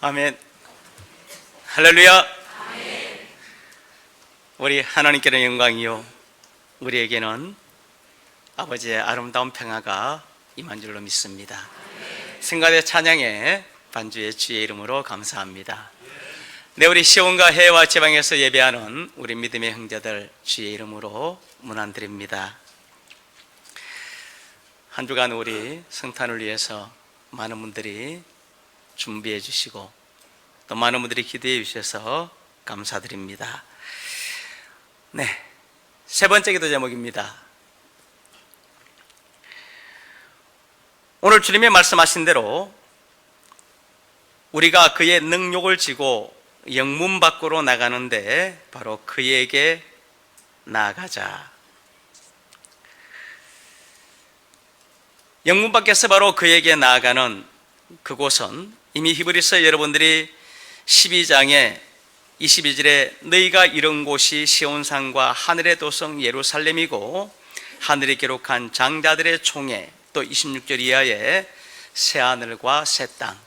아멘. 할렐루야. 아멘. 우리 하나님께는 영광이요 우리에게는 아버지의 아름다운 평화가 임한 줄로 믿습니다. 승가대 찬양의 반주의 주의 이름으로 감사합니다. 네, 우리 시온과 해외와 지방에서 예배하는 우리 믿음의 형제들 주의 이름으로 문안드립니다. 한 주간 우리 성탄을 위해서 많은 분들이 준비해 주시고 또 많은 분들이 기도해 주셔서 감사드립니다. 네, 세 번째 기도 제목입니다. 오늘 주님이 말씀하신 대로 우리가 그의 능욕을 지고 영문 밖으로 나가는데 바로 그에게 나아가자. 영문 밖에서 바로 그에게 나아가는 그곳은 이미 히브리서 여러분들이 12장에 22절에 너희가 이른 곳이 시온산과 하늘의 도성 예루살렘이고 하늘이 기록한 장자들의 총회, 또 26절 이하에 새하늘과 새 땅.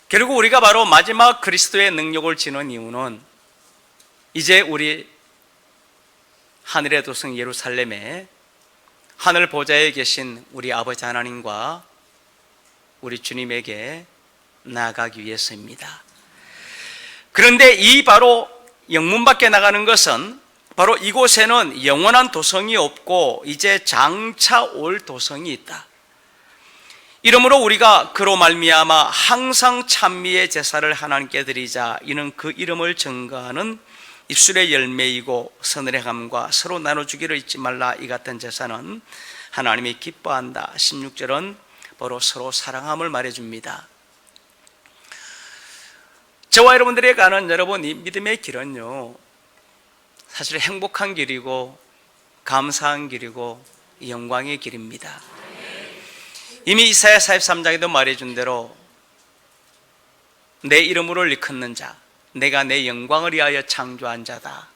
결국 우리가 바로 마지막 그리스도의 능력을 지는 이유는 이제 우리 하늘의 도성 예루살렘에 하늘 보좌에 계신 우리 아버지 하나님과 우리 주님에게 나아가기 위해서입니다. 그런데 이 바로 영문 밖에 나가는 것은 바로 이곳에는 영원한 도성이 없고 이제 장차 올 도성이 있다. 이러므로 우리가 그로 말미암아 항상 찬미의 제사를 하나님께 드리자. 이는 그 이름을 증거하는 입술의 열매이고 서늘의 감과 서로 나눠주기를 잊지 말라. 이 같은 제사는 하나님이 기뻐한다. 16절은 바로 서로 사랑함을 말해줍니다. 저와 여러분들이 가는 여러분 이 믿음의 길은요 사실 행복한 길이고 감사한 길이고 영광의 길입니다. 이미 이사야 43장에도 말해준 대로 내 이름으로 일컫는 자, 내가 내 영광을 위하여 창조한 자다.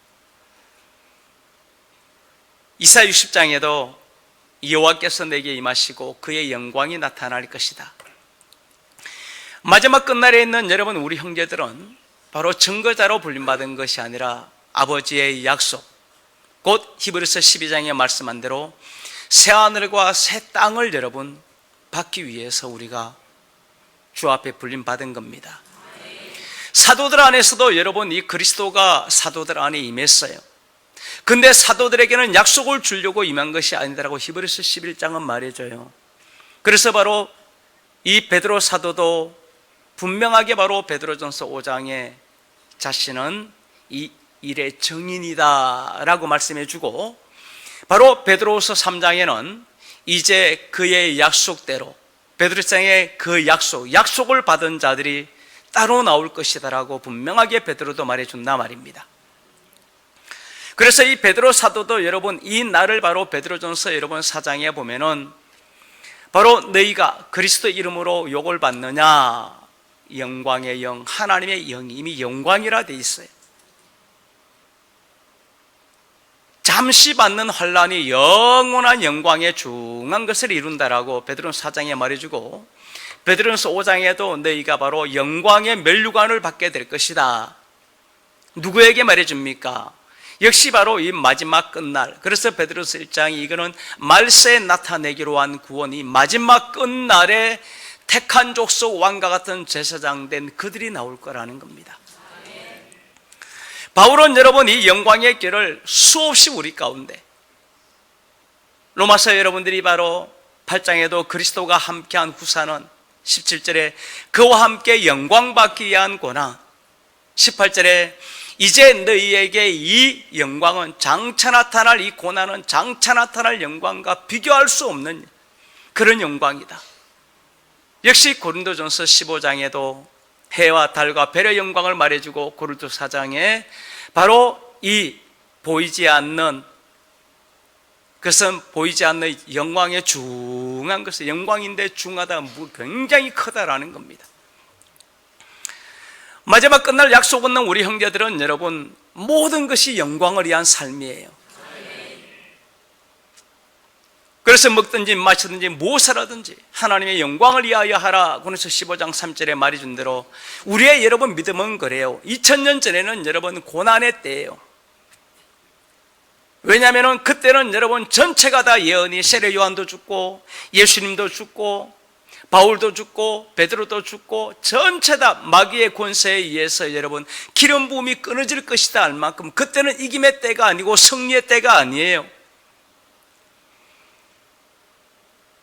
이사야 60장에도 여호와께서 내게 임하시고 그의 영광이 나타날 것이다. 마지막 끝날에 있는 여러분 우리 형제들은 바로 증거자로 불림받은 것이 아니라 아버지의 약속, 곧 히브리서 12장에 말씀한 대로 새하늘과 새 땅을 여러분 받기 위해서 우리가 주 앞에 불림받은 겁니다. 사도들 안에서도 여러분 이 그리스도가 사도들 안에 임했어요. 근데 사도들에게는 약속을 주려고 임한 것이 아니다라고 히브리서 11장은 말해줘요. 그래서 바로 이 베드로 사도도 분명하게 바로 베드로전서 5장에 자신은 이 일의 증인이다 라고 말씀해 주고, 바로 베드로후서 3장에는 이제 그의 약속대로 베드로장의 그 약속을 받은 자들이 따로 나올 것이다 라고 분명하게 베드로도 말해준다 말입니다. 그래서 이 베드로 사도도 여러분 이 날을 바로 베드로전서 여러분 4장에 보면은 바로 너희가 그리스도 이름으로 욕을 받느냐, 영광의 영, 하나님의 영이 이미 영광이라 돼 있어요. 잠시 받는 환난이 영원한 영광의 중한 것을 이룬다라고 베드로전서 4장에 말해주고, 베드로전서 5장에도 너희가 바로 영광의 면류관을 받게 될 것이다. 누구에게 말해줍니까? 역시 바로 이 마지막 끝날. 그래서 베드로서 1장이 이거는 말세에 나타내기로 한 구원이 마지막 끝날에 택한 족속 왕과 같은 제사장 된 그들이 나올 거라는 겁니다. 바울은 여러분 이 영광의 길을 수없이 우리 가운데, 로마서 여러분들이 바로 8장에도 그리스도가 함께한 후사는 17절에 그와 함께 영광 받기 위한 고난, 18절에 이제 너희에게 이 영광은 장차 나타날 이 고난은 장차 나타날 영광과 비교할 수 없는 그런 영광이다. 역시 고린도전서 15장에도 해와 달과 별의 영광을 말해주고, 고린도 4장에 바로 이 보이지 않는 그것은 보이지 않는 영광의 중한 것은 영광인데 중하다, 굉장히 크다라는 겁니다. 마지막 끝날 약속 없는 우리 형제들은 여러분 모든 것이 영광을 위한 삶이에요. 그래서 먹든지 마시든지 무엇을 하든지 하나님의 영광을 위하여 하라. 그래서 15장 3절에 말해준 대로 우리의 여러분 믿음은 그래요. 2000년 전에는 여러분 고난의 때예요. 왜냐하면 그때는 여러분 전체가 다 예언이 세례 요한도 죽고 예수님도 죽고 바울도 죽고 베드로도 죽고 전체 다 마귀의 권세에 의해서 여러분 기름 부음이 끊어질 것이다 할 만큼 그때는 이김의 때가 아니고 승리의 때가 아니에요.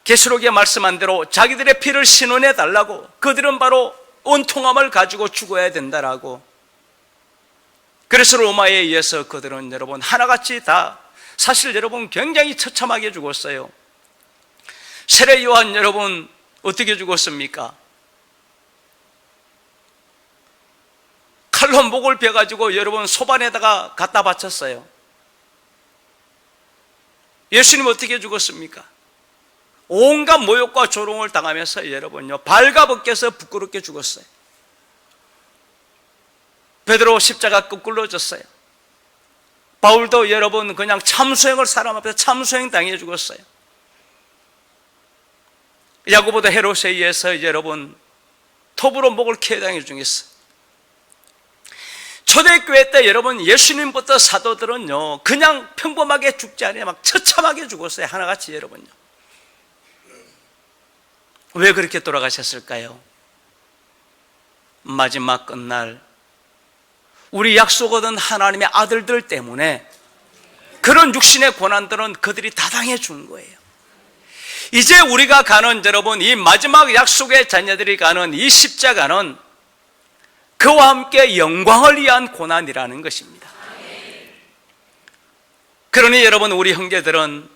계시록에 말씀한 대로 자기들의 피를 신원해 달라고, 그들은 바로 온통함을 가지고 죽어야 된다라고. 그래서 로마에 의해서 그들은 여러분 하나같이 다 사실 여러분 굉장히 처참하게 죽었어요. 세례 요한 여러분 어떻게 죽었습니까? 칼로 목을 베가지고 여러분 소반에다가 갖다 바쳤어요. 예수님 어떻게 죽었습니까? 온갖 모욕과 조롱을 당하면서 여러분요 발가벗겨서 부끄럽게 죽었어요. 베드로 십자가 거꾸로 졌어요. 바울도 여러분 그냥 참수행을 사람 앞에서 참수행 당해 죽었어요. 야고보도 헤롯에 의해서 여러분 톱으로 목을 캐 당해 죽였어요. 초대교회 때 여러분 예수님부터 사도들은요 그냥 평범하게 죽지 않아요. 막 처참하게 죽었어요. 하나같이 여러분요. 왜 그렇게 돌아가셨을까요? 마지막 끝날 우리 약속 얻은 하나님의 아들들 때문에 그런 육신의 고난들은 그들이 다 당해 준 거예요. 이제 우리가 가는 여러분 이 마지막 약속의 자녀들이 가는 이 십자가는 그와 함께 영광을 위한 고난이라는 것입니다. 그러니 여러분 우리 형제들은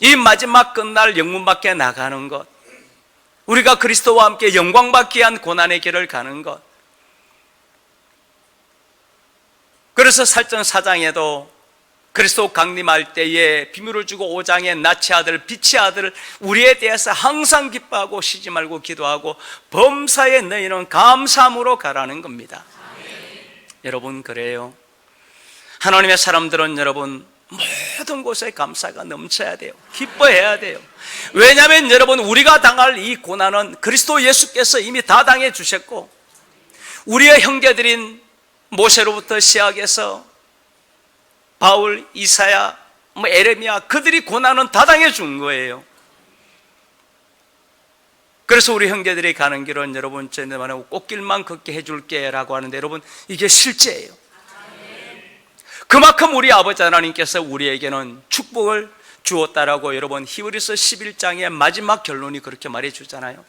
이 마지막 끝날 영문 밖에 나가는 것, 우리가 그리스도와 함께 영광 받기 위한 고난의 길을 가는 것, 그래서 살전 4장에도 그리스도 강림할 때에 비밀을 주고 5장에 낯의 아들 빛의 아들 우리에 대해서 항상 기뻐하고 쉬지 말고 기도하고 범사에 너희는 감사함으로 가라는 겁니다. 여러분 그래요. 하나님의 사람들은 여러분 모든 곳에 감사가 넘쳐야 돼요. 기뻐해야 돼요. 왜냐하면 여러분 우리가 당할 이 고난은 그리스도 예수께서 이미 다 당해 주셨고 우리의 형제들인 모세로부터 시작해서 바울, 이사야, 에레미야 그들이 고난은 다 당해 준 거예요. 그래서 우리 형제들이 가는 길은 여러분 쟤네만 꽃길만 걷게 해줄게 라고 하는데 여러분 이게 실제예요. 그만큼 우리 아버지 하나님께서 우리에게는 축복을 주었다라고 여러분 히브리서 11장의 마지막 결론이 그렇게 말해주잖아요.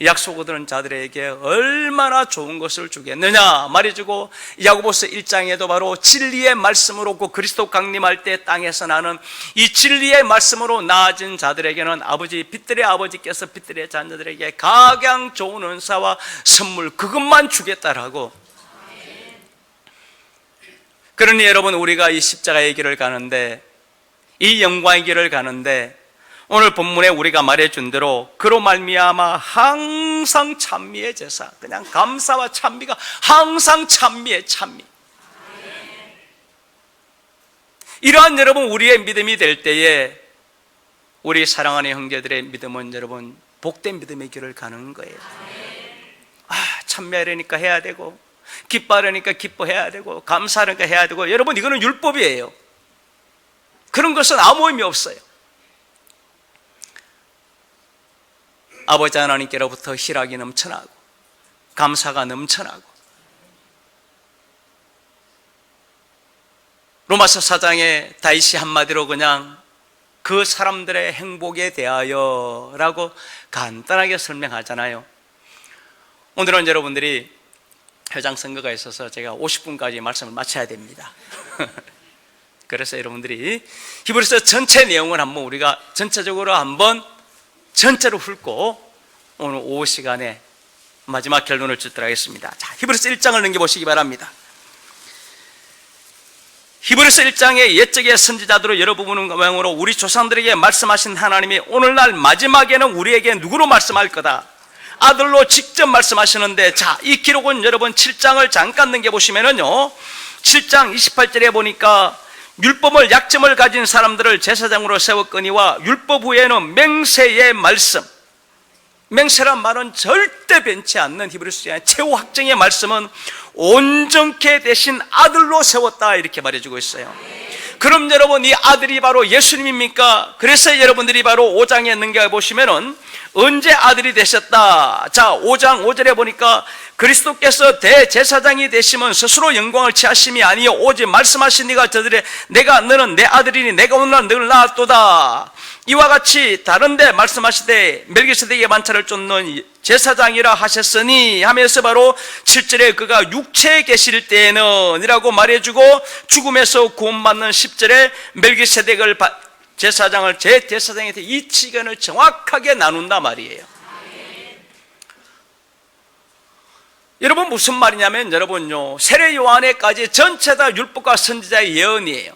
약속 얻은 자들에게 얼마나 좋은 것을 주겠느냐 말해주고 야고보서 1장에도 바로 진리의 말씀으로 그 그리스도 강림할 때 땅에서 나는 이 진리의 말씀으로 나아진 자들에게는 아버지 빛들의 아버지께서 빛들의 자녀들에게 각양 좋은 은사와 선물 그것만 주겠다라고. 그러니 여러분 우리가 이 십자가의 길을 가는데 이 영광의 길을 가는데 오늘 본문에 우리가 말해준 대로 그로 말미암아 항상 찬미의 제사, 그냥 감사와 찬미가 항상 찬미의 찬미. 이러한 여러분 우리의 믿음이 될 때에 우리 사랑하는 형제들의 믿음은 여러분 복된 믿음의 길을 가는 거예요. 찬미하려니까 해야 되고 기뻐하려니까 기뻐해야 되고 감사하려니까 해야 되고 여러분 이거는 율법이에요. 그런 것은 아무 의미 없어요. 아버지 하나님께로부터 희락이 넘쳐나고 감사가 넘쳐나고 로마서 4장에 다윗이 한마디로 그냥 그 사람들의 행복에 대하여 라고 간단하게 설명하잖아요. 오늘은 여러분들이 회장 선거가 있어서 제가 50분까지 말씀을 마쳐야 됩니다. 그래서 여러분들이 히브리서 전체 내용을 한번 우리가 전체적으로 한번 전체로 훑고 오늘 오후 시간에 마지막 결론을 짓도록 하겠습니다. 자, 히브리서 1장을 넘겨보시기 바랍니다. 히브리서 1장의 옛적의 선지자들로 여러 부분의 모양으로 우리 조상들에게 말씀하신 하나님이 오늘날 마지막에는 우리에게 누구로 말씀할 거다? 아들로 직접 말씀하시는데, 자, 이 기록은 여러분 7장을 잠깐 넘겨보시면은요 7장 28절에 보니까 율법을 약점을 가진 사람들을 제사장으로 세웠거니와 율법 후에는 맹세의 말씀, 맹세란 말은 절대 변치 않는 히브리서의 최후 확정의 말씀은 온전케 되신 아들로 세웠다, 이렇게 말해주고 있어요. 그럼 여러분, 이 아들이 바로 예수님입니까? 그래서 여러분들이 바로 5장에 넘겨가 보시면은 언제 아들이 되셨다? 자, 5장 5절에 보니까 그리스도께서 대제사장이 되시면 스스로 영광을 취하심이 아니요 오직 말씀하신 이가 저들의 내가 너는 내 아들이니 내가 오늘날 너를 낳았도다. 이와 같이 다른데 말씀하시되 멜기세덱의 만차를 쫓는 제사장이라 하셨으니 하면서 바로 7절에 그가 육체에 계실 때에는 이라고 말해주고, 죽음에서 구원받는 10절에 멜기세덱을 제사장을 제 제사장에 대해 이 치견을 정확하게 나눈다 말이에요. 여러분, 무슨 말이냐면 여러분요, 세례 요한에까지 전체 다 율법과 선지자의 예언이에요.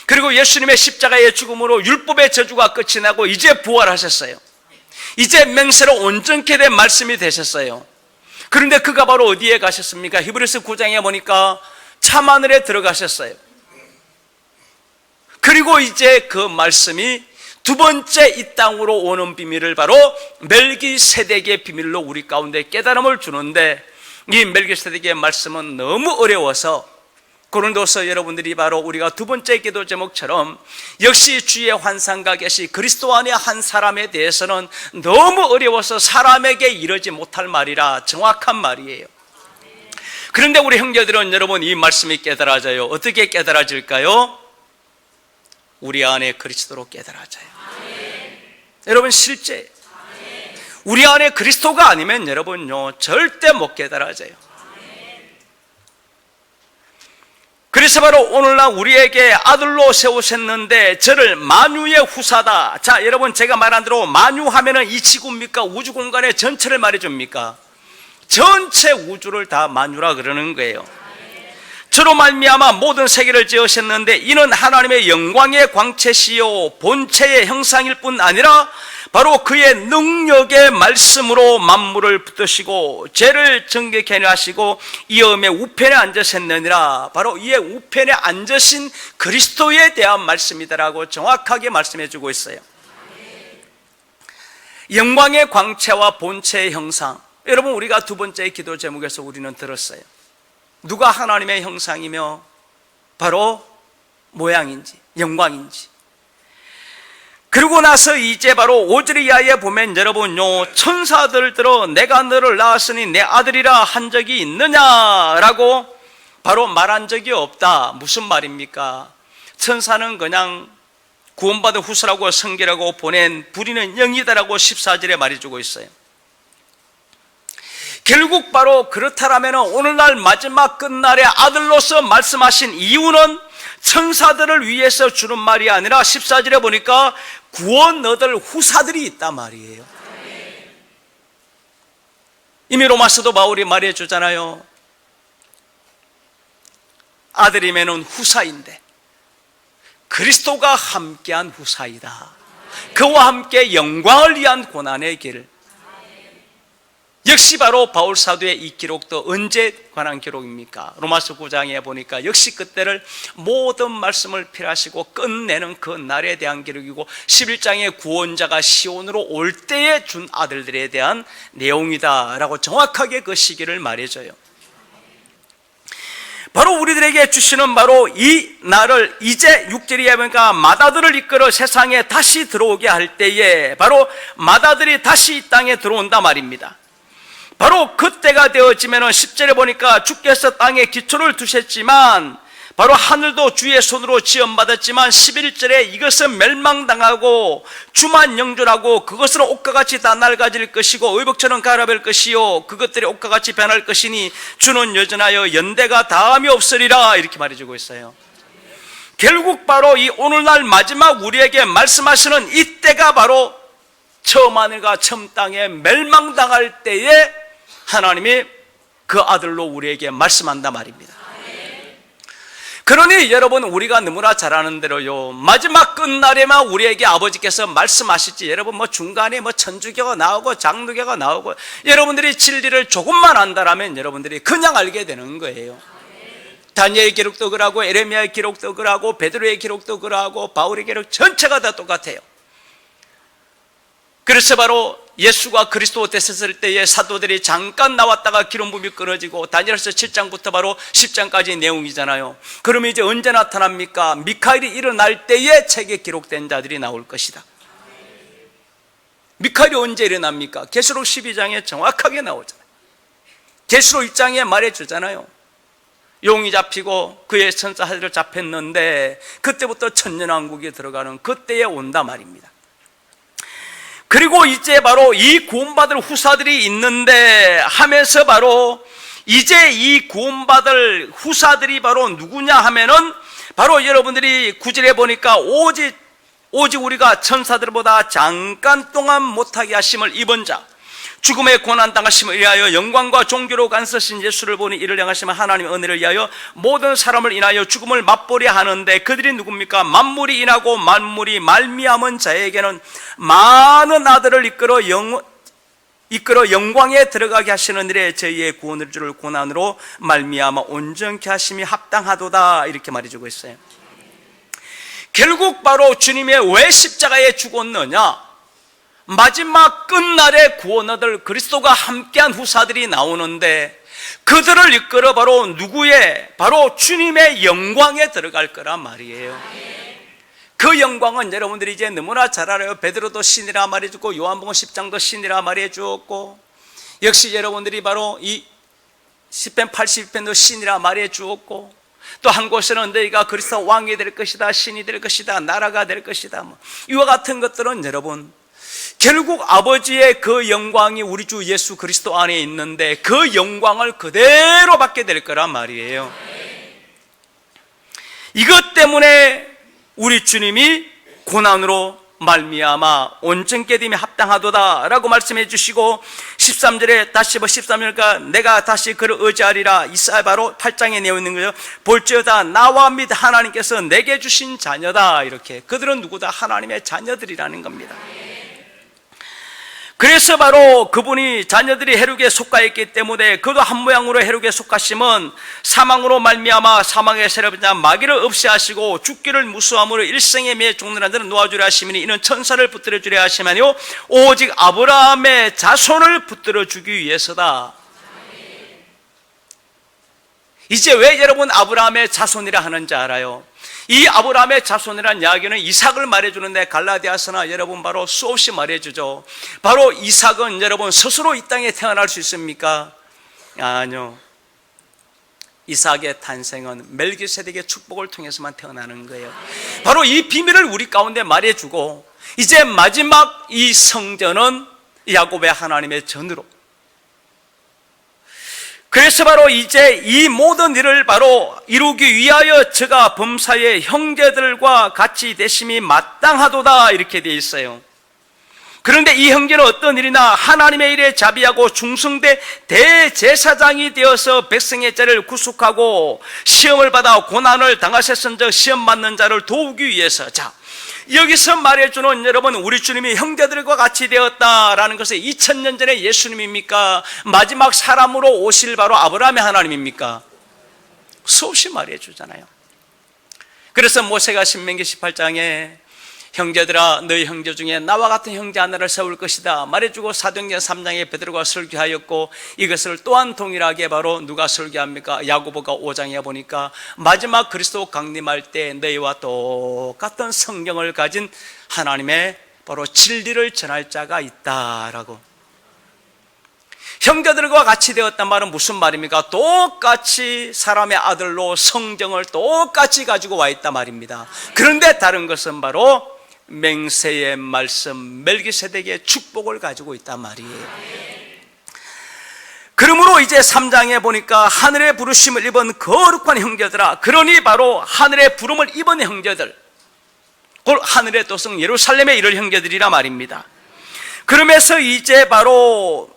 그리고 예수님의 십자가의 죽음으로 율법의 저주가 끝이 나고 이제 부활하셨어요. 이제 맹세로 온전케 된 말씀이 되셨어요. 그런데 그가 바로 어디에 가셨습니까? 히브리서 9장에 보니까 참하늘에 들어가셨어요. 그리고 이제 그 말씀이 두 번째 이 땅으로 오는 비밀을 바로 멜기세덱의 비밀로 우리 가운데 깨달음을 주는데, 이 멜기세덱의 말씀은 너무 어려워서 고린도서 여러분들이 바로 우리가 두 번째 기도 제목처럼 역시 주의 환상과 계시 그리스도 안에 한 사람에 대해서는 너무 어려워서 사람에게 이르지 못할 말이라 정확한 말이에요. 그런데 우리 형제들은 여러분, 이 말씀이 깨달아져요. 어떻게 깨달아질까요? 우리 안에 그리스도로 깨달아져요. 여러분, 실제 우리 안에 그리스도가 아니면 여러분요, 절대 못 깨달아져요. 그래서 바로 오늘날 우리에게 아들로 세우셨는데 저를 만유의 후사다. 자, 여러분, 제가 말한 대로 만유하면은 이 지구입니까? 우주 공간의 전체를 말해줍니까? 전체 우주를 다 만유라 그러는 거예요. 저로 말미암아 모든 세계를 지으셨는데 이는 하나님의 영광의 광채시요 본체의 형상일 뿐 아니라 바로 그의 능력의 말씀으로 만물을 붙드시고 죄를 정결케 하시고 이음의 우편에 앉으셨느니라. 바로 이의 우편에 앉으신 그리스도에 대한 말씀이다라고 정확하게 말씀해 주고 있어요. 영광의 광채와 본체의 형상, 여러분, 우리가 두 번째 기도 제목에서 우리는 들었어요. 누가 하나님의 형상이며 바로 모양인지 영광인지. 그리고 나서 이제 바로 5절 이하에 보면 여러분요, 천사들 들어 내가 너를 낳았으니 내 아들이라 한 적이 있느냐라고 바로 말한 적이 없다. 무슨 말입니까? 천사는 그냥 구원받은 후사라고 성결하고 보낸 부리는 영이다라고 14절에 말해주고 있어요. 결국 바로 그렇다라면 오늘날 마지막 끝날에 아들로서 말씀하신 이유는 천사들을 위해서 주는 말이 아니라 14절에 보니까 구원 얻을 후사들이 있단 말이에요. 이미 로마서도 바울이 말해주잖아요. 아들이면은 후사인데 그리스도가 함께한 후사이다. 그와 함께 영광을 위한 고난의 길. 역시 바로 바울 사도의 이 기록도 언제 관한 기록입니까? 로마서 9장에 보니까 역시 그때를 모든 말씀을 필하시고 끝내는 그 날에 대한 기록이고 11장에 구원자가 시온으로 올 때에 준 아들들에 대한 내용이다라고 정확하게 그 시기를 말해줘요. 바로 우리들에게 주시는 바로 이 날을 이제 6절에 보니까 맏아들을 이끌어 세상에 다시 들어오게 할 때에 바로 맏아들이 다시 이 땅에 들어온다 말입니다. 바로 그때가 되어지면 10절에 보니까 주께서 땅에 기초를 두셨지만 바로 하늘도 주의 손으로 지원받았지만 11절에 이것은 멸망당하고 주만 영존하고 그것은 옷과 같이 다 낡아질 것이고 의복처럼 갈아벨 것이요 그것들이 옷과 같이 변할 것이니 주는 여전하여 연대가 다함이 없으리라. 이렇게 말해주고 있어요. 결국 바로 이 오늘날 마지막 우리에게 말씀하시는 이때가 바로 처음 하늘과 처음 땅에 멸망당할 때에 하나님이 그 아들로 우리에게 말씀한단 말입니다. 그러니 여러분, 우리가 너무나 잘 아는 대로요, 마지막 끝날에만 우리에게 아버지께서 말씀하실지, 여러분 뭐 중간에 뭐 천주교가 나오고 장로교가 나오고 여러분들이 진리를 조금만 안다라면 여러분들이 그냥 알게 되는 거예요. 다니엘의 기록도 그러고 에레미야의 기록도 그러고 베드로의 기록도 그러고 바울의 기록 전체가 다 똑같아요. 그래서 바로 예수가 그리스도 되셨을 때에 사도들이 잠깐 나왔다가 기름 부음이 끊어지고 다니엘서 7장부터 바로 10장까지 내용이잖아요. 그러면 이제 언제 나타납니까? 미카엘이 일어날 때에 책에 기록된 자들이 나올 것이다. 미카엘이 언제 일어납니까? 계시록 12장에 정확하게 나오잖아요. 계시록 1장에 말해주잖아요. 용이 잡히고 그의 천사들을 잡혔는데 그때부터 천년왕국에 들어가는 그때에 온다 말입니다. 그리고 이제 바로 이 구원받을 후사들이 있는데 하면서 바로 이제 이 구원받을 후사들이 바로 누구냐 하면은 바로 여러분들이 9절에 보니까 오직 우리가 천사들보다 잠깐 동안 못하게 하심을 입은 자, 죽음의 고난 당하심을 위하여 영광과 존귀로 간서신 예수를 보니 이를 향하시면 하나님의 은혜를 위하여 모든 사람을 인하여 죽음을 맛보려 하는데 그들이 누굽니까? 만물이 인하고 만물이 말미암은 자에게는 많은 아들을 이끌어 영광에 들어가게 하시는 일에 저희의 구원을 주를 고난으로 말미암아 온전케 하심이 합당하도다, 이렇게 말해주고 있어요. 결국 바로 주님의 왜 십자가에 죽었느냐? 마지막 끝날에 구원 얻을 그리스도가 함께한 후사들이 나오는데 그들을 이끌어 바로 누구의? 바로 주님의 영광에 들어갈 거란 말이에요. 그 영광은 여러분들이 이제 너무나 잘 알아요. 베드로도 신이라 말해주고 요한복음 10장도 신이라 말해주었고 역시 여러분들이 바로 이 시편 82편도 신이라 말해주었고 또 한 곳에는 너희가 그리스도 왕이 될 것이다, 신이 될 것이다, 나라가 될 것이다, 이와 같은 것들은 여러분 결국 아버지의 그 영광이 우리 주 예수 그리스도 안에 있는데 그 영광을 그대로 받게 될 거란 말이에요. 이것 때문에 우리 주님이 고난으로 말미암아 온전케 됨이 합당하도다 라고 말씀해 주시고 13절에 다시 13절과 내가 다시 그를 의지하리라, 이사야 바로 8장에 내어 있는 거죠. 볼지어다 나와 및 하나님께서 내게 주신 자녀다, 이렇게 그들은 누구다? 하나님의 자녀들이라는 겁니다. 그래서 바로 그분이 자녀들이 해륙에 속하였기 때문에 그도 한 모양으로 해륙에 속하심은 사망으로 말미암아 사망의 세력자 마귀를 없이 하시고 죽기를 무수함으로 일생에 매에 죽는 자들은 놓아주려 하시니 이는 천사를 붙들어 주려 하시면요 오직 아브라함의 자손을 붙들어 주기 위해서다. 이제 왜 여러분 아브라함의 자손이라 하는지 알아요? 이 아브라함의 자손이라는 이야기는 이삭을 말해주는데 갈라디아서나 여러분 바로 수없이 말해주죠. 바로 이삭은 여러분 스스로 이 땅에 태어날 수 있습니까? 아니요. 이삭의 탄생은 멜기세덱의 축복을 통해서만 태어나는 거예요. 바로 이 비밀을 우리 가운데 말해주고 이제 마지막 이 성전은 야곱의 하나님의 전으로, 그래서 바로 이제 이 모든 일을 바로 이루기 위하여 저가 범사의 형제들과 같이 되심이 마땅하도다, 이렇게 되어 있어요. 그런데 이 형제는 어떤 일이나 하나님의 일에 자비하고 충성되 대제사장이 되어서 백성의 자를 구속하고 시험을 받아 고난을 당하셨은즉 시험 받는 자를 도우기 위해서, 자 여기서 말해주는 여러분 우리 주님이 형제들과 같이 되었다라는 것은 2000년 전에 예수님입니까? 마지막 사람으로 오실 바로 아브라함의 하나님입니까? 수없이 말해주잖아요. 그래서 모세가 신명기 18장에 형제들아 너희 형제 중에 나와 같은 형제 하나를 세울 것이다 말해주고 사도행전 3장에 베드로가 설교하였고 이것을 또한 동일하게 바로 누가 설교합니까? 야고보가 5장에 보니까 마지막 그리스도 강림할 때 너희와 똑같은 성경을 가진 하나님의 바로 진리를 전할 자가 있다라고. 형제들과 같이 되었단 말은 무슨 말입니까? 똑같이 사람의 아들로 성경을 똑같이 가지고 와 있단 말입니다. 그런데 다른 것은 바로 맹세의 말씀 멜기세덱의 축복을 가지고 있단 말이에요. 그러므로 이제 3장에 보니까 하늘의 부르심을 입은 거룩한 형제들아, 그러니 바로 하늘의 부름을 입은 형제들, 곧 하늘의 도성 예루살렘에 이를 형제들이라 말입니다. 그러면서 이제 바로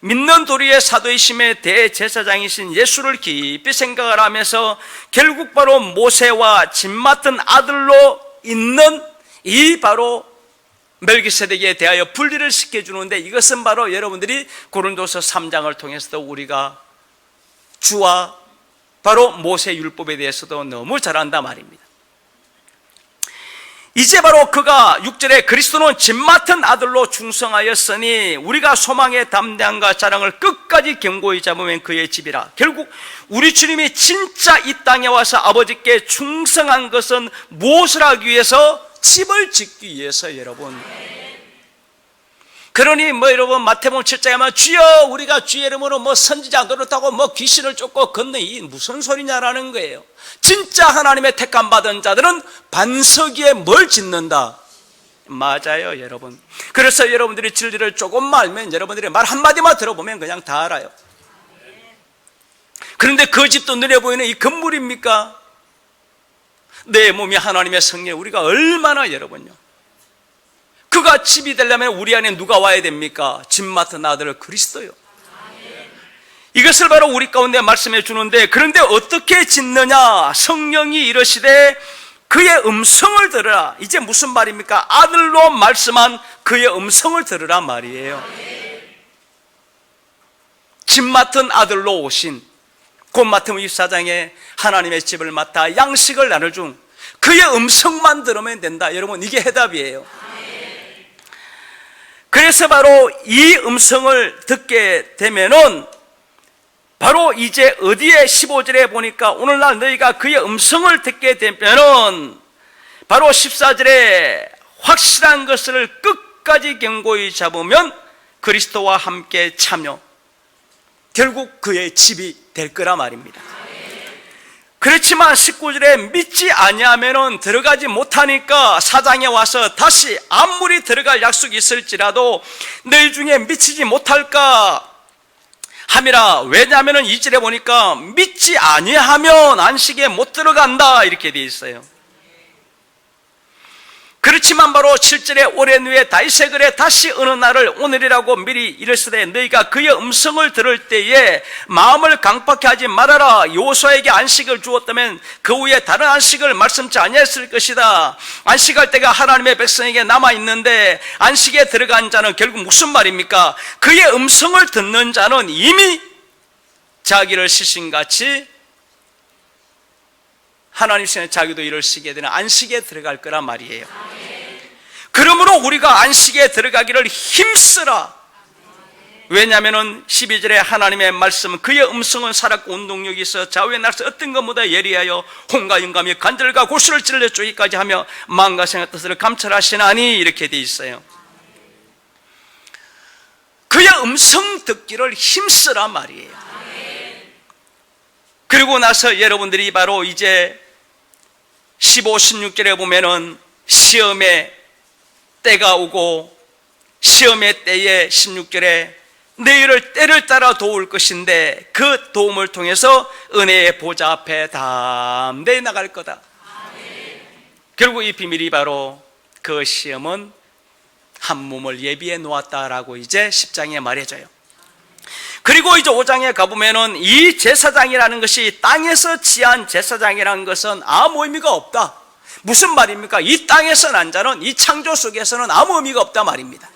믿는 도리의 사도이심의 대제사장이신 예수를 깊이 생각을 하면서 결국 바로 모세와 집 맡은 아들로 있는 이 바로 멜기세덱에 대하여 분리를 시켜주는데 이것은 바로 여러분들이 고린도서 3장을 통해서도 우리가 주와 바로 모세 율법에 대해서도 너무 잘 안단 말입니다. 이제 바로 그가 6절에 그리스도는 집 맡은 아들로 충성하였으니 우리가 소망의 담대함과 자랑을 끝까지 견고히 잡으면 그의 집이라. 결국 우리 주님이 진짜 이 땅에 와서 아버지께 충성한 것은 무엇을 하기 위해서? 집을 짓기 위해서. 여러분, 그러니 여러분 마태복음 7장에 하면 주여 우리가 주의 이름으로 선지자 노릇하고 귀신을 쫓고 걷는 이 무슨 소리냐라는 거예요. 진짜 하나님의 택함 받은 자들은 반석 위에 뭘 짓는다? 맞아요, 여러분. 그래서 여러분들이 진리를 조금만 알면 여러분들이 말 한마디만 들어보면 그냥 다 알아요. 그런데 그 집도 눈에 보이는 이 건물입니까? 내 몸이 하나님의 성령, 우리가 얼마나 여러분요, 그가 집이 되려면 우리 안에 누가 와야 됩니까? 집 맡은 아들 그리스도요. 이것을 바로 우리 가운데 말씀해 주는데, 그런데 어떻게 짓느냐? 성령이 이르시되 그의 음성을 들으라. 이제 무슨 말입니까? 아들로 말씀한 그의 음성을 들으라 말이에요. 집 맡은 아들로 오신, 곧 마태복음 24장에 하나님의 집을 맡아 양식을 나눌 중 그의 음성만 들으면 된다. 여러분, 이게 해답이에요. 그래서 바로 이 음성을 듣게 되면은 바로 이제 어디에 15절에 보니까 오늘날 너희가 그의 음성을 듣게 되면은 바로 14절에 확실한 것을 끝까지 견고히 잡으면 그리스도와 함께 참여, 결국 그의 집이 될 거라 말입니다. 그렇지만 19절에 믿지 아니하면은 들어가지 못하니까 사장에 와서 다시 아무리 들어갈 약속이 있을지라도 너희 중에 미치지 못할까 함이라. 왜냐하면 2절에 보니까 믿지 아니하면 안식에 못 들어간다 이렇게 되어 있어요. 그렇지만 바로 7절에 오랜 후에 다윗의 글에 다시 어느 날을 오늘이라고 미리 이르시되 너희가 그의 음성을 들을 때에 마음을 강팍해 하지 말아라. 여호수아에게 안식을 주었다면 그 후에 다른 안식을 말씀치 아니했을 것이다. 안식할 때가 하나님의 백성에게 남아있는데 안식에 들어간 자는 결국 무슨 말입니까? 그의 음성을 듣는 자는 이미 자기를 시신같이 하나님 시에 자기도 일을 쉬게 되는 안식에 들어갈 거란 말이에요. 그러므로 우리가 안식에 들어가기를 힘쓰라. 왜냐하면 12절에 하나님의 말씀은 그의 음성은 살았고 운동력이 있어 좌우의 날서 어떤 것보다 예리하여 혼과 영감이 관절과 골수를 찔러 쪼기까지 하며 마음과 생각 뜻을 감찰하시나니 이렇게 돼 있어요. 그의 음성 듣기를 힘쓰라 말이에요. 그리고 나서 여러분들이 바로 이제 15, 16절에 보면은 시험의 때가 오고 시험의 때에 16절에 너희를 때를 따라 도울 것인데 그 도움을 통해서 은혜의 보좌 앞에 담대히 나갈 거다. 결국 이 비밀이 바로 그 시험은 한 몸을 예비해 놓았다라고 이제 10장에 말해줘요. 그리고 이제 5장에 가보면은 이 제사장이라는 것이 땅에서 지한 제사장이라는 것은 아무 의미가 없다. 무슨 말입니까? 이 땅에서 난 자는 이 창조 속에서는 아무 의미가 없다 말입니다.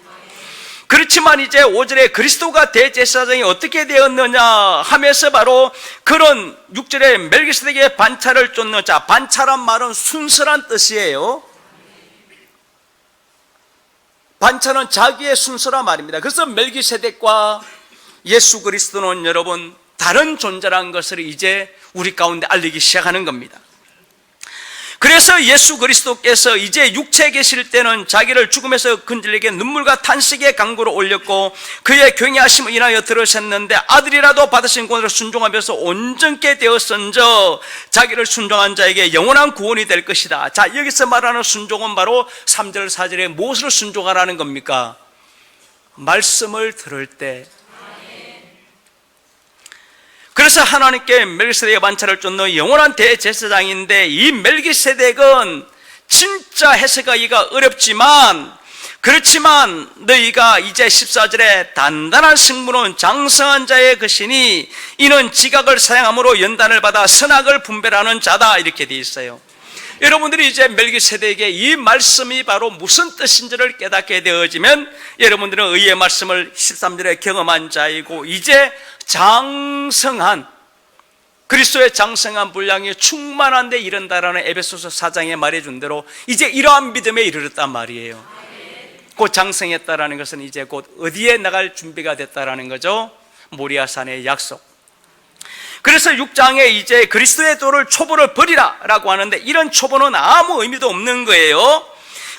그렇지만 이제 5절에 그리스도가 대제사장이 어떻게 되었느냐 하면서 바로 그런 6절에 멜기세덱의 반차를 쫓는 자, 반차란 말은 순서란 뜻이에요. 반차는 자기의 순서란 말입니다. 그래서 멜기세덱과 예수 그리스도는 여러분 다른 존재라는 것을 이제 우리 가운데 알리기 시작하는 겁니다. 그래서 예수 그리스도께서 이제 육체에 계실 때는 자기를 죽음에서 건질리게 눈물과 탄식의 강구로 올렸고 그의 경외하심을 인하여 들으셨는데 아들이라도 받으신 권으로 순종하면서 온전케 되었은저 자기를 순종한 자에게 영원한 구원이 될 것이다. 자, 여기서 말하는 순종은 바로 3절 4절에 무엇을 순종하라는 겁니까? 말씀을 들을 때. 그래서 하나님께 멜기세덱의 반차를 쫓는 영원한 대제사장인데 이 멜기세덱은 진짜 해석하기가 어렵지만 그렇지만 너희가 이제 14절에 단단한 승부는 장성한 자의 것이니 이는 지각을 사용함으로 연단을 받아 선악을 분별하는 자다 이렇게 되어 있어요. 여러분들이 이제 멜기세덱의 이 말씀이 바로 무슨 뜻인지를 깨닫게 되어지면 여러분들은 의의 말씀을 13절에 경험한 자이고 이제 장성한 그리스도의 장성한 분량이 충만한 데 이른다라는 에베소서 4장에 말해준 대로 이제 이러한 믿음에 이르렀단 말이에요. 곧 장성했다라는 것은 이제 곧 어디에 나갈 준비가 됐다라는 거죠? 모리아산의 약속. 그래서 6장에 이제 그리스도의 도를 초보를 버리라 라고 하는데, 이런 초보는 아무 의미도 없는 거예요.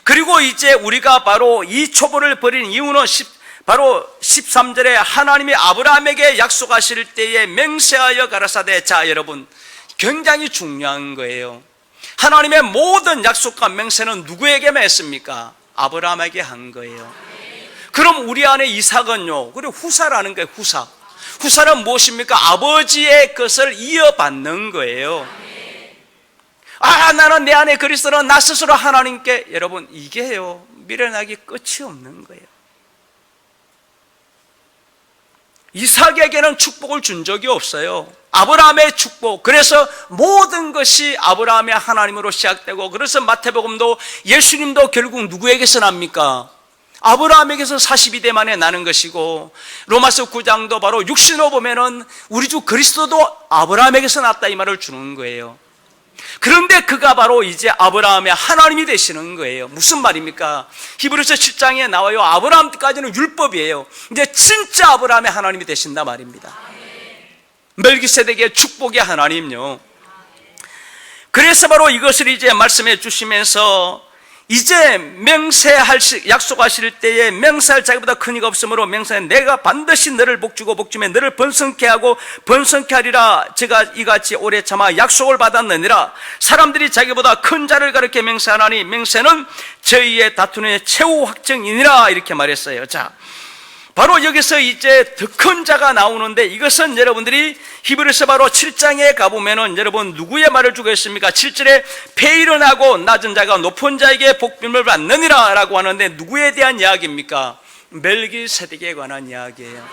그리고 이제 우리가 바로 이 초보를 버린 이유는 바로 13절에 하나님이 아브라함에게 약속하실 때에 맹세하여 가라사대. 자, 여러분, 굉장히 중요한 거예요. 하나님의 모든 약속과 맹세는 누구에게만 했습니까? 아브라함에게 한 거예요. 그럼 우리 안에 이삭은요, 그리고 후사라는 거예요. 후사는 무엇입니까? 아버지의 것을 이어받는 거예요. 나는 내 안에 그리스도는 나 스스로 하나님께, 여러분, 이게요, 미련하기 끝이 없는 거예요. 이삭에게는 축복을 준 적이 없어요. 아브라함의 축복. 그래서 모든 것이 아브라함의 하나님으로 시작되고, 그래서 마태복음도 예수님도 결국 누구에게서 납니까? 아브라함에게서 42대 만에 나는 것이고, 로마서 9장도 바로 육신으로 보면은 우리 주 그리스도도 아브라함에게서 났다 이 말을 주는 거예요. 그런데 그가 바로 이제 아브라함의 하나님이 되시는 거예요. 무슨 말입니까? 히브리서 7장에 나와요. 아브라함 때까지는 율법이에요. 이제 진짜 아브라함의 하나님이 되신다 말입니다. 멜기세덱의 축복의 하나님요. 그래서 바로 이것을 이제 말씀해 주시면서, 이제 약속하실 때에 맹세할 자기보다 큰 이가 없으므로 맹세해 내가 반드시 너를 복주고 복주며 너를 번성케 하고 번성케 하리라. 제가 이같이 오래 참아 약속을 받았느니라. 사람들이 자기보다 큰 자를 가르쳐 맹세하나니 맹세는 저희의 다툼의 최후 확정이니라. 이렇게 말했어요. 자, 바로 여기서 이제 더 큰 자가 나오는데, 이것은 여러분들이 히브리서 바로 7장에 가보면은 여러분 누구의 말을 주고 있습니까? 7절에 폐일은 하고 낮은 자가 높은 자에게 복빔을 받느니라 라고 하는데, 누구에 대한 이야기입니까? 멜기세덱에 관한 이야기예요.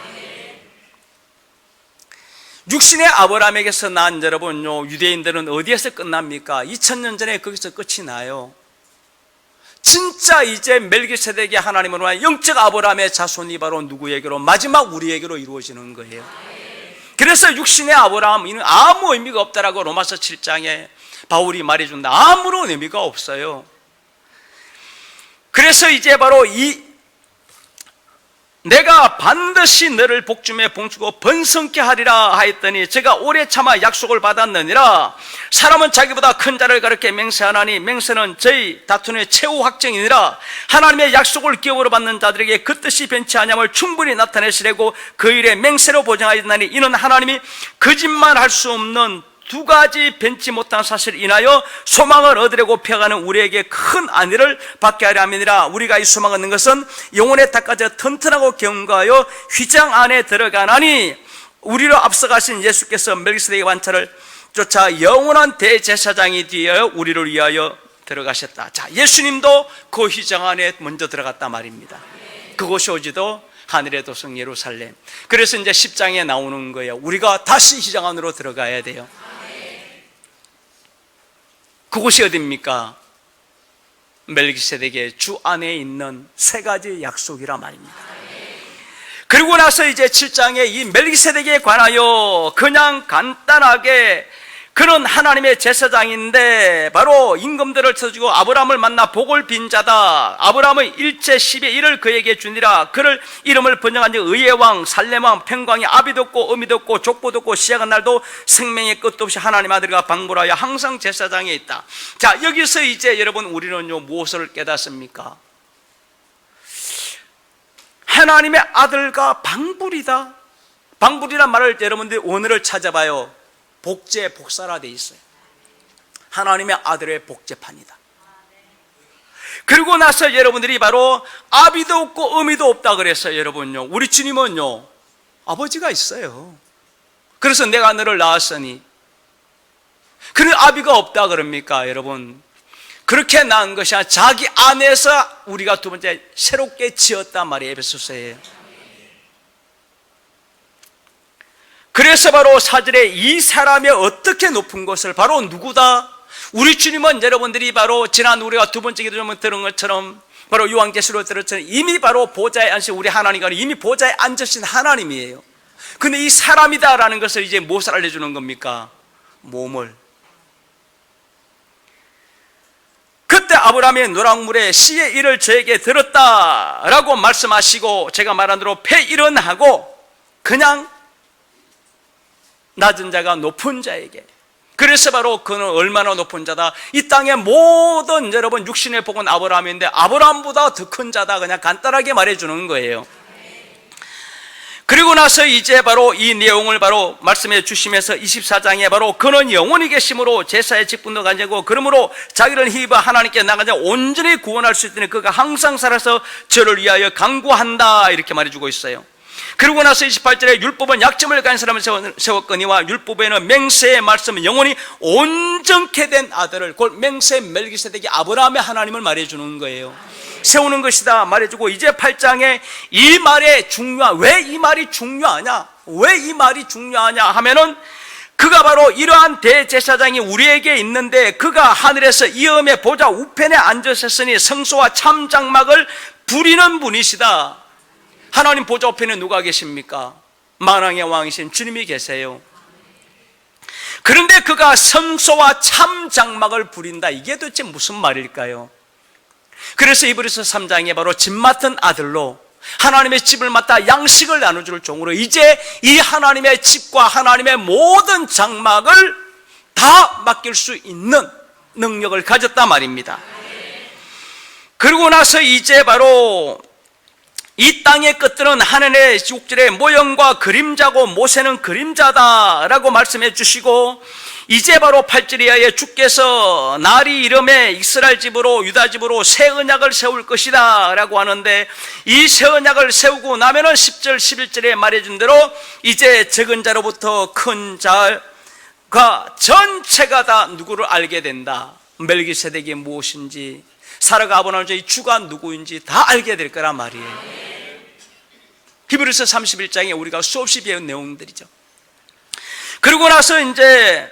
육신의 아브라함에게서 난 여러분요, 유대인들은 어디에서 끝납니까? 2000년 전에 거기서 끝이 나요. 진짜 이제 멜기세덱의 하나님으로 한 영적 아브라함의 자손이 바로 누구에게로? 마지막 우리에게로 이루어지는 거예요. 그래서 육신의 아브라함은 아무 의미가 없다라고 로마서 7장에 바울이 말해준다. 아무런 의미가 없어요. 그래서 이제 바로 내가 반드시 너를 복주며 봉주고 번성케 하리라 하였더니, 제가 오래 참아 약속을 받았느니라. 사람은 자기보다 큰 자를 가르쳐 맹세하나니 맹세는 저희 다툼의 최후 확정이니라. 하나님의 약속을 기업으로 받는 자들에게 그 뜻이 변치 아니함을 충분히 나타내시려고 그 일에 맹세로 보장하였나니, 이는 하나님이 거짓말할 수 없는 두 가지 변치 못한 사실을 인하여 소망을 얻으려고 펴가는 우리에게 큰 안위를 받게 하려 함이니라. 우리가 이 소망 얻는 것은 영혼의 탁까지 튼튼하고 견고하여 휘장 안에 들어가나니, 우리로 앞서가신 예수께서 멜기세덱의 관찰을 쫓아 영원한 대제사장이 되어 우리를 위하여 들어가셨다. 자, 예수님도 그 휘장 안에 먼저 들어갔다 말입니다. 그곳이 어디도 하늘의 도성 예루살렘. 그래서 이제 10장에 나오는 거예요. 우리가 다시 휘장 안으로 들어가야 돼요. 그곳이 어디입니까? 멜기세덱의 주 안에 있는 세 가지 약속이라 말입니다. 그리고 나서 이제 7장에 이 멜기세덱에 관하여 그냥 간단하게, 그는 하나님의 제사장인데 바로 임금들을 쳐주고 아브라함을 만나 복을 빈 자다. 아브라함의 일체 10의 1을 그에게 주니라. 그를 이름을 번영한 지 의의 왕, 살렘 왕, 평강이 아비도 없고 어미도 없고 족보도 없고 시작한 날도 생명의 끝도 없이 하나님 아들과 방불하여 항상 제사장에 있다. 자, 여기서 이제 여러분 우리는요 무엇을 깨닫습니까? 하나님의 아들과 방불이다. 방불이란 말을 여러분들이 원어를 찾아봐요. 복제, 복사라 돼 있어요. 하나님의 아들의 복제판이다. 그리고 나서 여러분들이 바로 아비도 없고 어미도 없다 그랬어요. 여러분요, 우리 주님은요 아버지가 있어요. 그래서 내가 너를 낳았으니, 그런 아비가 없다 그럽니까? 여러분, 그렇게 낳은 것이 아니라 자기 안에서 우리가 두 번째 새롭게 지었단 말이에요. 에베소서에. 그래서 바로 4절에 이 사람이 어떻게 높은 것을, 바로 누구다? 우리 주님은 여러분들이 바로 지난 우리가 두 번째 기도 좀 들은 것처럼, 바로 요한계시로 들었처럼 이미 바로 보좌에 앉으신 우리 하나님과 이미 보좌에 앉으신 하나님이에요. 근데 이 사람이다라는 것을 이제 무엇을 알려주는 겁니까? 몸을. 그때 아브라함이 노랑물에 씨의 일을 저에게 들었다라고 말씀하시고 제가 말한 대로 폐일원하고 그냥 낮은 자가 높은 자에게, 그래서 바로 그는 얼마나 높은 자다, 이 땅의 모든 여러분 육신에 복은 아브라함인데 아브라함보다 더 큰 자다, 그냥 간단하게 말해주는 거예요. 그리고 나서 이제 바로 이 내용을 바로 말씀해 주시면서 24장에 바로 그는 영원히 계심으로 제사의 직분도 가지고 그러므로 자기를 힘입어 하나님께 나가자 온전히 구원할 수 있으니 그가 항상 살아서 저를 위하여 간구한다, 이렇게 말해주고 있어요. 그리고 나서 28절에 율법은 약점을 가진 사람을 세웠거니와 율법에는 맹세의 말씀은 영원히 온전케 된 아들을, 곧 맹세 멜기세덱이 아브라함의 하나님을 말해주는 거예요. 세우는 것이다 말해주고, 이제 8장에 이 말의 왜 이 말이 중요하냐, 왜 이 말이 중요하냐 하면은 그가 바로 이러한 대제사장이 우리에게 있는데 그가 하늘에서 이음의 보좌 우편에 앉으셨으니 성소와 참 장막을 부리는 분이시다. 하나님 보좌 우편에 누가 계십니까? 만왕의 왕이신 주님이 계세요. 그런데 그가 성소와 참 장막을 부린다, 이게 도대체 무슨 말일까요? 그래서 이브리서 3장에 바로 집 맡은 아들로 하나님의 집을 맡아 양식을 나눠줄 종으로 이제 이 하나님의 집과 하나님의 모든 장막을 다 맡길 수 있는 능력을 가졌단 말입니다. 그리고 나서 이제 바로 이 땅의 끝들은 하늘의 6절의 모형과 그림자고 모세는 그림자다라고 말씀해 주시고, 이제 바로 8절에 주께서 날이 이름에 이스라엘 집으로 유다 집으로 새 언약을 세울 것이다 라고 하는데, 이 새 언약을 세우고 나면은 10절 11절에 말해준 대로 이제 적은 자로부터 큰 자가 전체가 다 누구를 알게 된다. 멜기세덱이 무엇인지, 사라가 아브라함의 주가 누구인지 다 알게 될 거란 말이에요. 히브리서 31장에 우리가 수없이 배운 내용들이죠. 그리고 나서 이제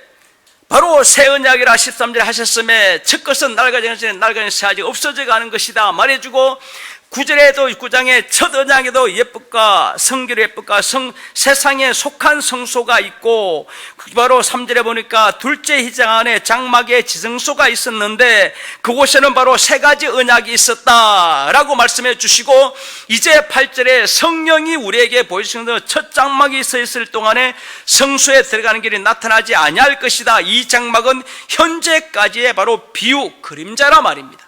바로 새 언약이라 13절에 하셨음에 첫 것은 낡아지는 새 아직 없어져 가는 것이다 말해주고, 9절에도 9장에 첫 언약에도 예법과 성결의 예법과 세상에 속한 성소가 있고, 바로 3절에 보니까 둘째 희장 안에 장막에 지성소가 있었는데 그곳에는 바로 세 가지 언약이 있었다라고 말씀해 주시고, 이제 8절에 성령이 우리에게 보이시는 대로 첫 장막이 서 있을 동안에 성소에 들어가는 길이 나타나지 아니할 것이다. 이 장막은 현재까지의 바로 비유, 그림자라 말입니다.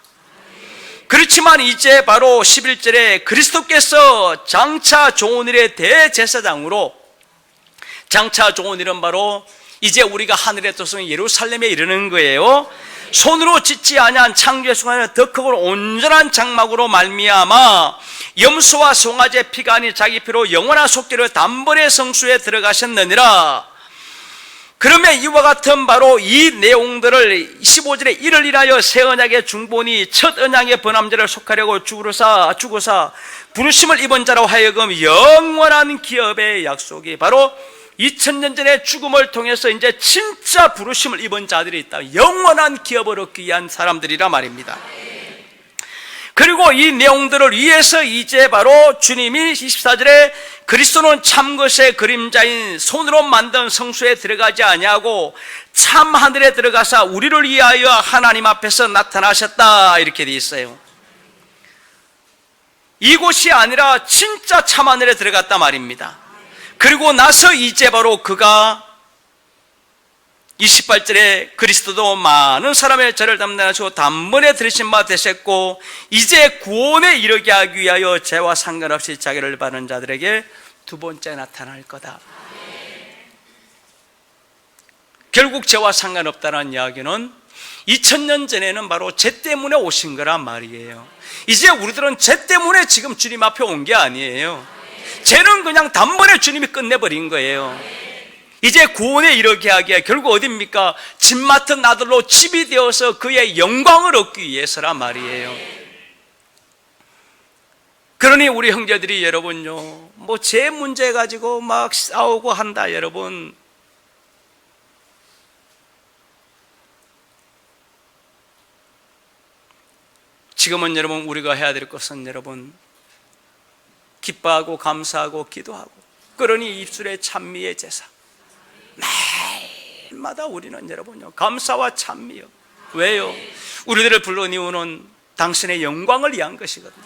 그렇지만 이제 바로 11절에 그리스도께서 장차 좋은 일의 대제사장으로, 장차 좋은 일은 바로 이제 우리가 하늘의 도성 예루살렘에 이르는 거예요. 손으로 짓지 아니한 창조의 순간에 더 크고 온전한 장막으로 말미암아 염소와 송아지의 피가 아닌 자기 피로 영원한 속죄로 단번에 성수에 들어가셨느니라. 그러면 이와 같은 바로 이 내용들을 15절에 이를 인하여 새 언약의 중본이 첫 언약의 번암제를 속하려고 죽으사 부르심을 입은 자로 하여금 영원한 기업의 약속이, 바로 2000년 전에 죽음을 통해서 이제 진짜 부르심을 입은 자들이 있다. 영원한 기업을 얻기 위한 사람들이라 말입니다. 그리고 이 내용들을 위해서 이제 바로 주님이 24절에 그리스도는 참것의 그림자인 손으로 만든 성소에 들어가지 아니하고 참 하늘에 들어가사 우리를 위하여 하나님 앞에서 나타나셨다, 이렇게 돼 있어요. 이곳이 아니라 진짜 참 하늘에 들어갔다 말입니다. 그리고 나서 이제 바로 그가 28절에 그리스도도 많은 사람의 죄를 담당하시고 단번에 들으신 바 되셨고 이제 구원에 이르게 하기 위하여 죄와 상관없이 자기를 바른 자들에게 두 번째 나타날 거다. 결국 죄와 상관없다는 이야기는 2000년 전에는 바로 죄 때문에 오신 거란 말이에요. 이제 우리들은 죄 때문에 지금 주님 앞에 온 게 아니에요. 죄는 그냥 단번에 주님이 끝내버린 거예요. 이제 구원에 이르게 하기에 결국 어딥니까? 집 맡은 아들로 집이 되어서 그의 영광을 얻기 위해서란 말이에요. 그러니 우리 형제들이 여러분요, 뭐 죄 문제 가지고 막 싸우고 한다. 여러분, 지금은 여러분 우리가 해야 될 것은 여러분 기뻐하고 감사하고 기도하고, 그러니 입술에 찬미의 제사 날마다 우리는 여러분요 감사와 찬미요. 왜요? 우리들을 불러온 이유는 당신의 영광을 위한 것이거든요.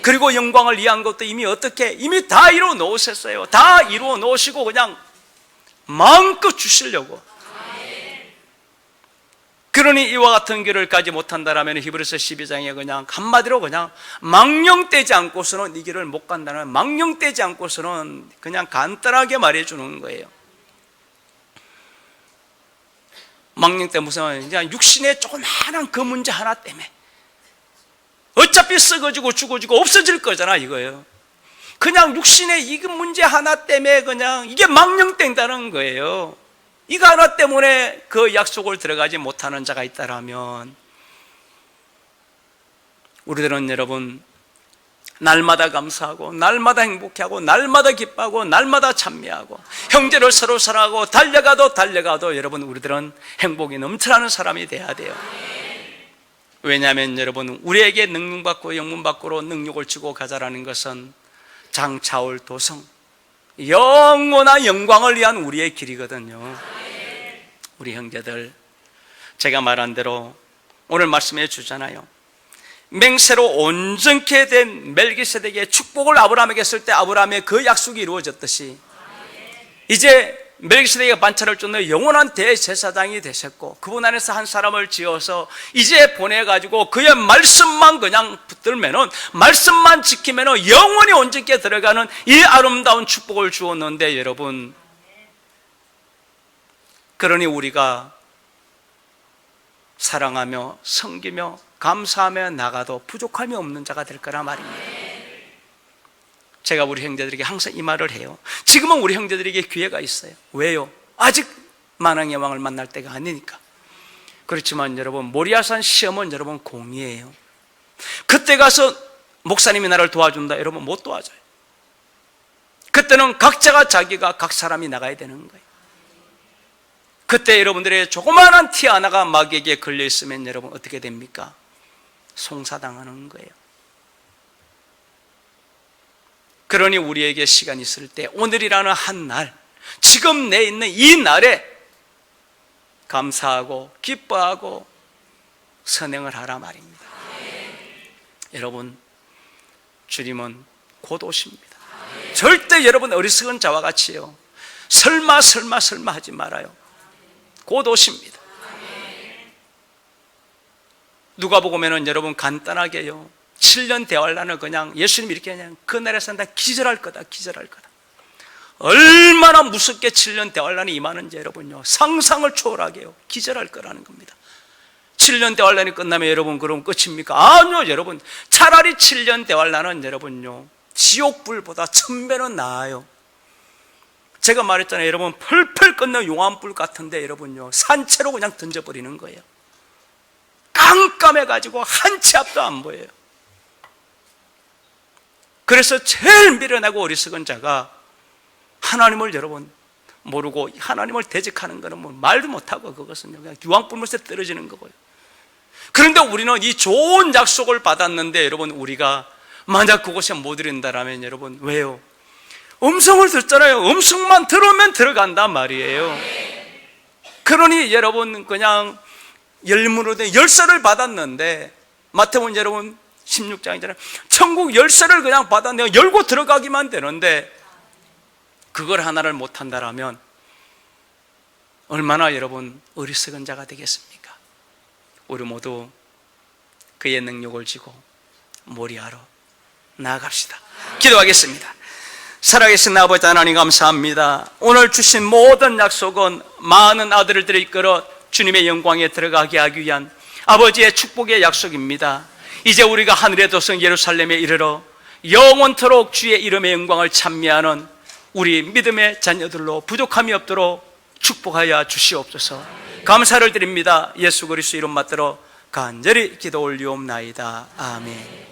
그리고 영광을 위한 것도 이미 어떻게 이미 다 이루어 놓으셨어요. 다 이루어 놓으시고 그냥 마음껏 주시려고. 그러니 이와 같은 길을 가지 못한다라면 히브리서 12장에 그냥 한마디로 그냥 망령되지 않고서는 이 길을 못 간다는, 망령되지 않고서는 그냥 간단하게 말해주는 거예요. 망령 때 무슨 그냥 육신의 조그마한 그 문제 하나 때문에 어차피 썩어지고 죽어지고 없어질 거잖아 이거예요. 그냥 육신의 이 문제 하나 때문에 그냥 이게 망령된다는 거예요. 이거 하나 때문에 그 약속을 들어가지 못하는 자가 있다라면 우리들은 여러분 날마다 감사하고 날마다 행복해하고 날마다 기뻐하고 날마다 찬미하고 형제를 서로 사랑하고 달려가도 여러분 우리들은 행복이 넘쳐나는 사람이 돼야 돼요. 왜냐하면 여러분 우리에게 능력 받고 영문 밖으로 능력을 주고 가자라는 것은 장차올 도성 영원한 영광을 위한 우리의 길이거든요. 우리 형제들, 제가 말한 대로 오늘 말씀해 주잖아요. 맹세로 온전케 된 멜기세덱의 축복을 아브라함에게 했을 때 아브라함의 그 약속이 이루어졌듯이 이제 멜기세덱의 반차를 쫓는 영원한 대제사장이 되셨고 그분 안에서 한 사람을 지어서 이제 보내가지고 그의 말씀만 그냥 붙들면은 말씀만 지키면은 영원히 온전케 들어가는 이 아름다운 축복을 주었는데 여러분, 그러니 우리가 사랑하며 섬기며 감사하며 나가도 부족함이 없는 자가 될 거라 말입니다. 제가 우리 형제들에게 항상 이 말을 해요. 지금은 우리 형제들에게 기회가 있어요. 왜요? 아직 만왕의 왕을 만날 때가 아니니까. 그렇지만 여러분 모리아산 시험은 여러분 공의예요. 그때 가서 목사님이 나를 도와준다 여러분 못 도와줘요. 그때는 각자가 자기가 각 사람이 나가야 되는 거예요. 그때 여러분들의 조그마한 티 하나가 마귀에게 걸려있으면 여러분 어떻게 됩니까? 송사당하는 거예요. 그러니 우리에게 시간이 있을 때 오늘이라는 한 날, 지금 내 있는 이 날에 감사하고 기뻐하고 선행을 하라 말입니다. 여러분 주님은 곧 오십니다. 절대 여러분 어리석은 자와 같이요 설마 하지 말아요. 곧 오십니다. 누가복음에는 여러분 간단하게요 7년 대환란을 그냥 예수님이 이렇게 그냥 그날에 산다 기절할 거다. 얼마나 무섭게 7년 대환란이 임하는지 여러분요 상상을 초월하게요 기절할 거라는 겁니다. 7년 대환란이 끝나면 여러분 그럼 끝입니까? 아니요 여러분, 차라리 7년 대환란은 여러분요 지옥불보다 1000배는 나아요. 제가 말했잖아요 여러분, 펄펄 끓는 용암불 같은데 여러분요 산채로 그냥 던져버리는 거예요. 깜깜해가지고 한 치 앞도 안 보여요. 그래서 제일 미련하고 어리석은 자가 하나님을 여러분 모르고 하나님을 대적하는 것은 뭐 말도 못하고 그것은 그냥 유황불못에 떨어지는 거고요. 그런데 우리는 이 좋은 약속을 받았는데 여러분 우리가 만약 그곳에 못 이른다라면 여러분 왜요? 음성을 듣잖아요. 음성만 들으면 들어간단 말이에요. 그러니 여러분 그냥 열문으로 된 열쇠를 받았는데 마태복음 여러분 16장이잖아요. 천국 열쇠를 그냥 받았네요. 열고 들어가기만 되는데 그걸 하나를 못한다라면 얼마나 여러분 어리석은 자가 되겠습니까? 우리 모두 그의 능력을 지고 모리아로 나아갑시다. 기도하겠습니다. 살아계신 아버지 하나님 감사합니다. 오늘 주신 모든 약속은 많은 아들들을 이끌어 주님의 영광에 들어가게 하기 위한 아버지의 축복의 약속입니다. 이제 우리가 하늘의 도성 예루살렘에 이르러 영원토록 주의 이름의 영광을 찬미하는 우리 믿음의 자녀들로 부족함이 없도록 축복하여 주시옵소서. 감사를 드립니다. 예수 그리스도 이름 받들어 간절히 기도 올리옵나이다. 아멘.